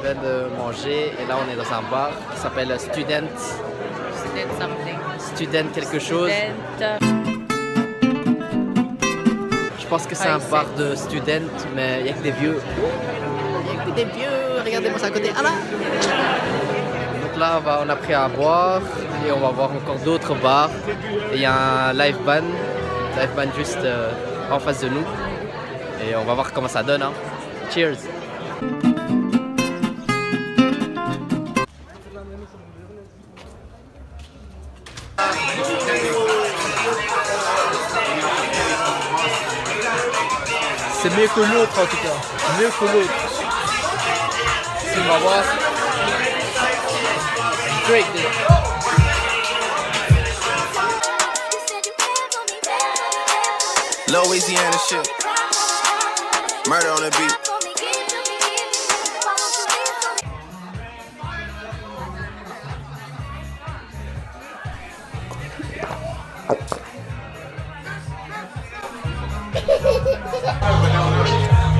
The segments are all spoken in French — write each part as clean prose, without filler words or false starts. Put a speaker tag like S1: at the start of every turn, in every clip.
S1: vient de manger et là on est dans un bar qui s'appelle Student
S2: something.
S1: Student quelque chose. Je pense que c'est un bar de student, mais il n'y a que des vieux. Il n'y a que des vieux. Regardez-moi ça à côté. Ah là. Donc là, on a pris à boire et on va voir encore d'autres bars. Et il y a un live band juste en face de nous. Et on va voir comment ça donne. Hein. Cheers. C'est mieux que l'autre en tout cas, mieux que l'autre. Si on va voir. Drake.
S3: Louisiana shit. Murder on the beat.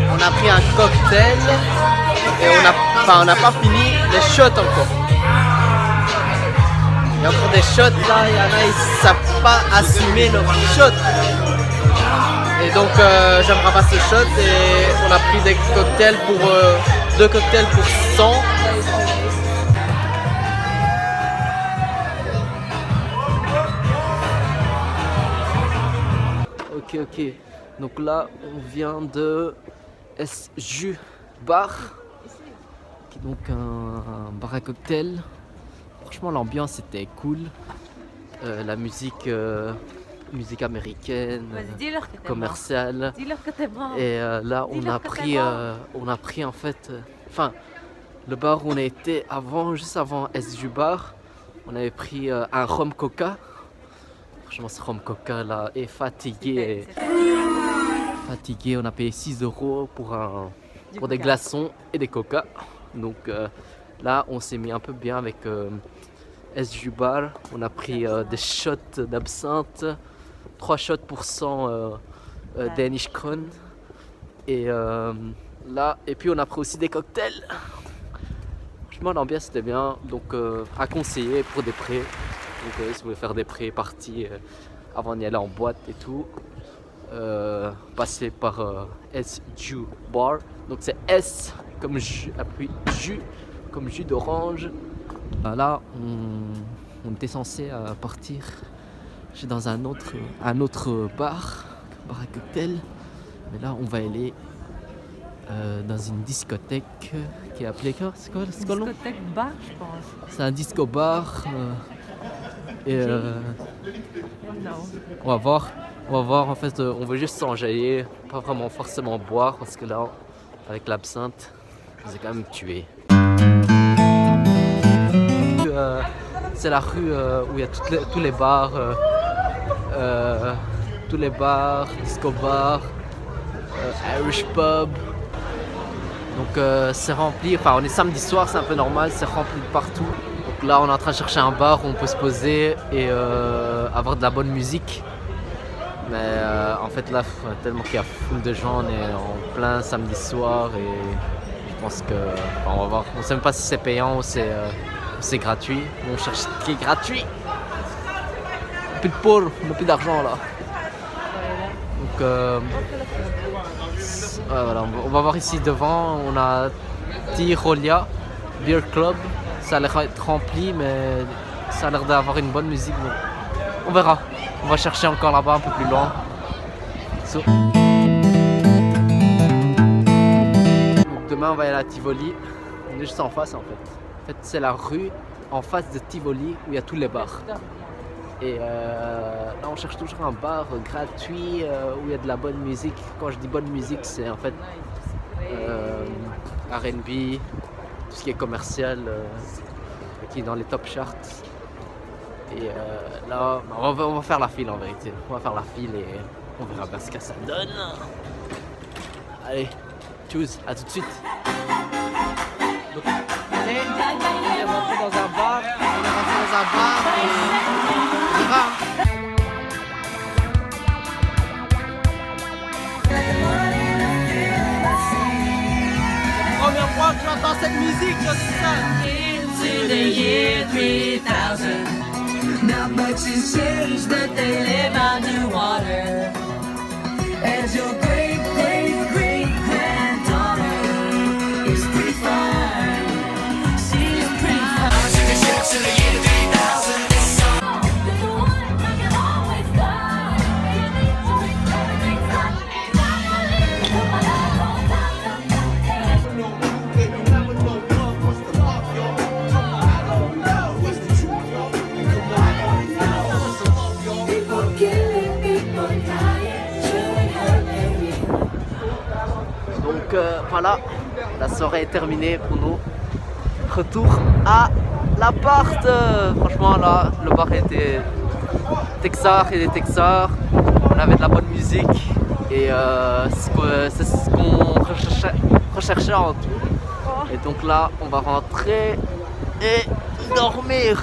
S1: On a pris un cocktail et on n'a pas fini les shots encore. Il y a encore des shots là, il y en a ils ne savent pas assumer leurs shots. Et donc j'aimerais pas ce shot et on a pris des cocktails pour 2 cocktails pour 100. Ok. Donc là, on vient de SJU Bar, qui est donc un bar à cocktail. Franchement, l'ambiance était cool. La musique américaine, commerciale.
S2: Dis-leur que t'es bon.
S1: Et là, on a pris en fait. Enfin, le bar où on a été juste avant SJU Bar, on avait pris un rhum coca. Franchement, ce rhum coca là est fatigué. Fatigué, on a payé 6 € pour des glaçons et des coca. Donc là, on s'est mis un peu bien avec SJU Bar. On a pris des shots d'absinthe, 3 shots pour 100 Danish Krone. Et là, et puis on a pris aussi des cocktails. Franchement, l'ambiance était bien, donc à conseiller pour des prés. Donc si vous voulez faire des pré-parties avant d'y aller en boîte et tout, passez par SJU Bar. Donc c'est S comme jus, puis jus comme jus d'orange. Là, on était censé partir dans un autre bar à cocktail. Mais là, on va aller dans une discothèque qui est appelée quoi? C'est quoi le nom?
S2: Discothèque bar, je pense.
S1: C'est un disco bar. Et on va voir en fait, on veut juste s'enjailler, pas vraiment forcément boire parce que là, avec l'absinthe, on s'est quand même tué. C'est la rue où il y a tous les bars, disco bar, Irish pub. Donc c'est rempli, enfin on est samedi soir, c'est un peu normal, c'est rempli de partout. Donc là on est en train de chercher un bar où on peut se poser et avoir de la bonne musique. Mais en fait là, tellement qu'il y a foule de gens, on est en plein samedi soir et je pense que on va voir. On ne sait même pas si c'est payant ou c'est gratuit. On cherche ce qui est gratuit. Plus de pauvres, plus d'argent là. Donc voilà, on va voir ici devant, on a Tirolia Beer Club. Ça a l'air d'être rempli, mais ça a l'air d'avoir une bonne musique. Donc on verra. On va chercher encore là-bas, un peu plus loin. Donc demain, on va aller à Tivoli. On est juste en face en fait. En fait, c'est la rue en face de Tivoli où il y a tous les bars. Et là, on cherche toujours un bar gratuit où il y a de la bonne musique. Quand je dis bonne musique, c'est en fait R&B, tout ce qui est commercial, qui est dans les top charts. Et là, on va faire la file en vérité. On va faire la file et on verra bien ce que ça donne. Allez, tchuss, à tout de suite. Donc, on est rentré dans un bar, et on verra. Première fois j'entends cette musique, je dis ça.
S4: Into the year 3000. Not much has changed, but they live underwater. As your great, great, great granddaughter is pretty fine. She's pretty fine. To the year 3000. This song. You're the one I can always call. Everything's
S1: Donc voilà, la soirée est terminée pour nous. Retour à l'appart. Franchement là, le bar était texar et des texars. On avait de la bonne musique et c'est ce qu'on recherchait en tout. Et donc là, on va rentrer et dormir.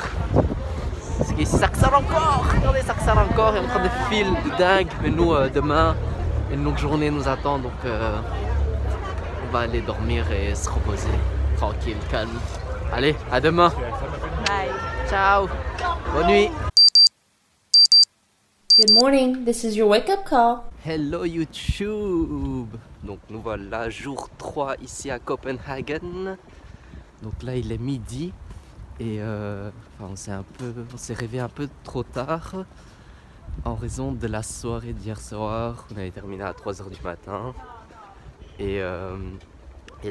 S1: Parce qu'ici ça ressort encore. Regardez, ça ressort encore. Il y a encore des fils de dingue. Mais nous, demain, une longue journée nous attend. Donc on va aller dormir et se reposer. Tranquille, calme. Allez, à demain.
S2: Bye.
S1: Ciao. Bonne nuit.
S5: Good morning, this is your wake-up call.
S1: Hello YouTube. Donc nous voilà, jour 3 ici à Copenhagen. Donc là il est midi. Et on s'est réveillé un peu trop tard en raison de la soirée d'hier soir. On avait terminé à 3h du matin. Et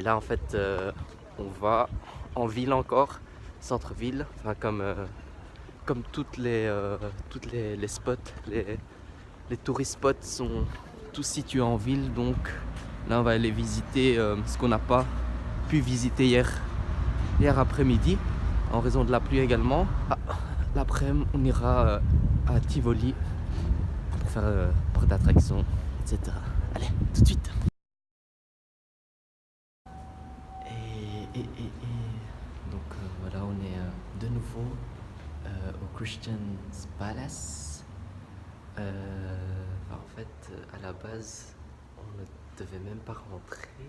S1: là en fait on va en ville encore, centre-ville, enfin comme toutes les spots, les tourist spots sont tous situés en ville. Donc là on va aller visiter ce qu'on n'a pas pu visiter hier après-midi en raison de la pluie également. L'après-midi on ira à Tivoli pour faire parc d'attractions, etc. Allez, tout de suite. Donc voilà, on est de nouveau au Christian's Palace. En fait, à la base, on ne devait même pas rentrer,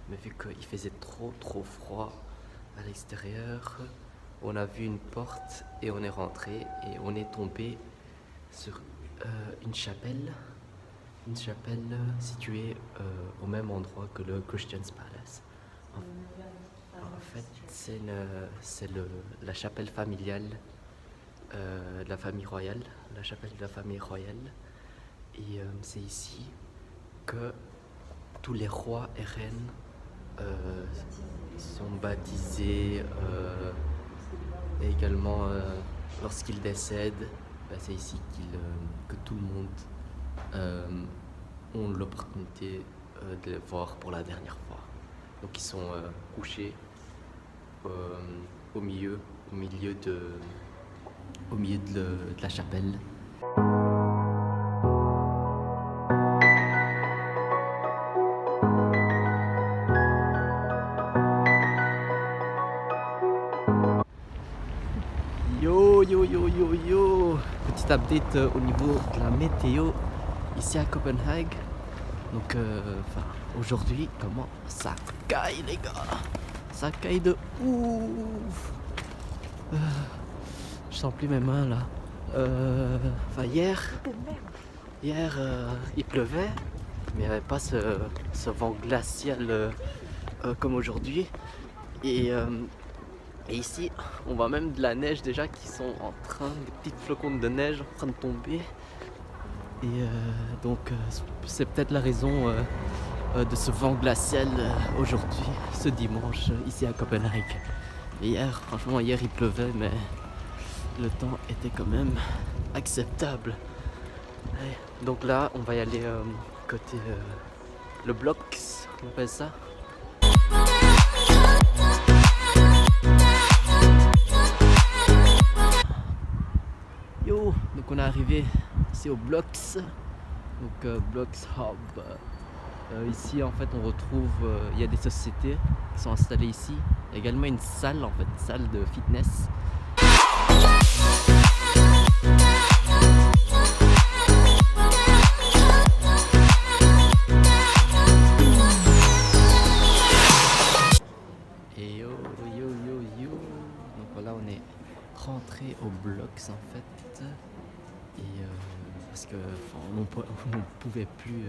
S1: mais vu qu'il faisait trop froid à l'extérieur, on a vu une porte et on est rentré et on est tombé sur une chapelle située au même endroit que le Christian's Palace. En fait, c'est la chapelle familiale de la famille royale, la chapelle de la famille royale. Et c'est ici que tous les rois et reines sont baptisés. Et également, lorsqu'ils décèdent, c'est ici que tout le monde ont l'opportunité de les voir pour la dernière fois. Donc ils sont couchés au milieu de la chapelle. Yo, petit update au niveau de la météo ici à Copenhague. Donc aujourd'hui, comment ça caille les gars, ça caille de ouf. Je sens plus mes mains là. Hier il pleuvait, mais il n'y avait pas ce vent glacial comme aujourd'hui. Et ici, on voit même de la neige déjà qui sont en train, des petites flocons de neige en train de tomber. Et donc c'est peut-être la raison de ce vent glacial aujourd'hui, ce dimanche, ici à Copenhague. Et hier, franchement, il pleuvait, mais le temps était quand même acceptable. Et donc là, on va y aller côté le Blocks, on appelle ça. Yo, donc on est arrivé ici au Blocks, donc Blocks Hub. Ici en fait on retrouve, il y a des sociétés qui sont installées ici. Il y a également une salle, en fait, une salle de fitness. Blocks en fait. Et parce que on pouvait plus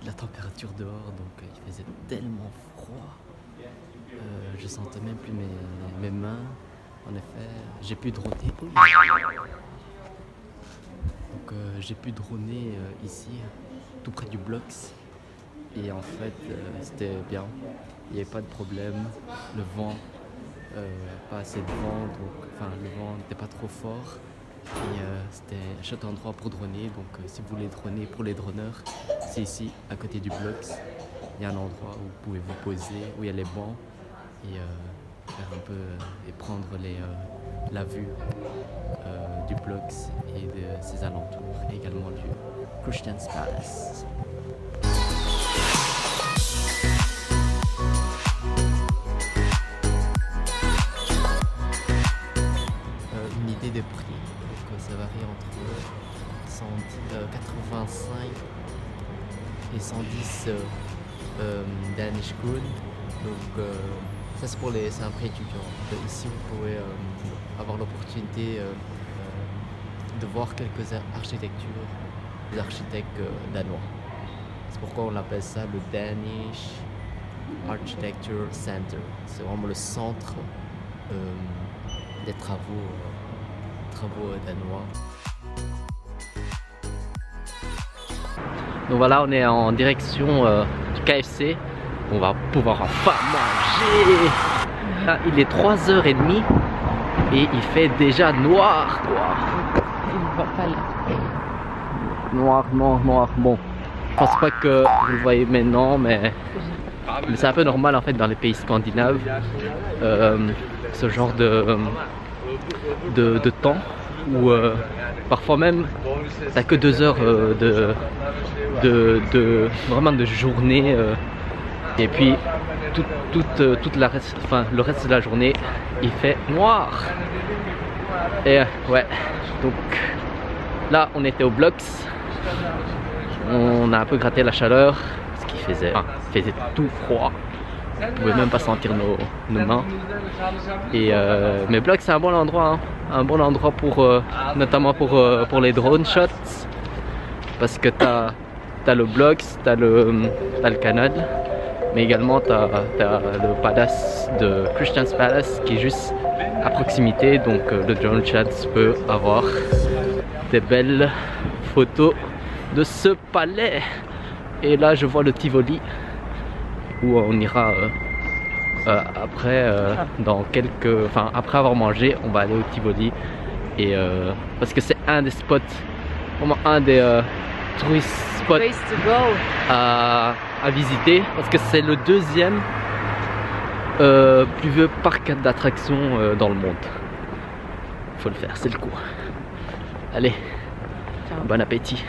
S1: la température dehors, donc il faisait tellement froid. Je sentais même plus mes mains. En effet, j'ai pu droner. Donc j'ai pu droner ici, tout près du Blocks. Et en fait, c'était bien. Il n'y avait pas de problème. Le vent, pas assez de vent, donc le vent n'était pas trop fort. Et c'était un chouette endroit pour droner. Donc si vous voulez droner pour les droneurs, c'est ici, à côté du Blocks. Il y a un endroit où vous pouvez vous poser, où il y a les bancs et faire un peu et prendre la vue du Blocks et de ses alentours, et également du Christian's Palace. Une idée de prix, donc ça varie entre 85 et 110 Danish Kroon. Donc ça c'est un prix étudiant. Ici vous pouvez avoir l'opportunité de voir quelques architectures des architectes danois. C'est pourquoi on appelle ça le Danish Architecture Center. C'est vraiment le centre des travaux danois. Donc voilà, on est en direction du KFC. On va pouvoir enfin manger. Là, il est 3h30 et il fait déjà noir.
S2: Il va pas là.
S1: Noir. Bon, je pense pas que vous le voyez maintenant, mais c'est un peu normal en fait dans les pays scandinaves. Ce genre de temps où parfois même t'as que 2 heures vraiment de journée et puis le reste de la journée il fait noir. Et ouais, donc là on était au Blocks, on a un peu gratté la chaleur parce qu'il faisait tout froid. On pouvait même pas sentir nos mains. Et mais Blocks c'est un bon endroit, pour notamment pour les drone shots, parce que t'as le Blocks, t'as le canal, mais également t'as le palace de Christian's Palace qui est juste à proximité, donc le drone shot peut avoir des belles photos de ce palais. Et là je vois le Tivoli où on ira après après avoir mangé, on va aller au Tivoli, et parce que c'est un des spots, vraiment un des tourist spots à visiter, parce que c'est le deuxième plus vieux parc d'attractions dans le monde. Faut le faire, c'est le coup. Allez, bon appétit.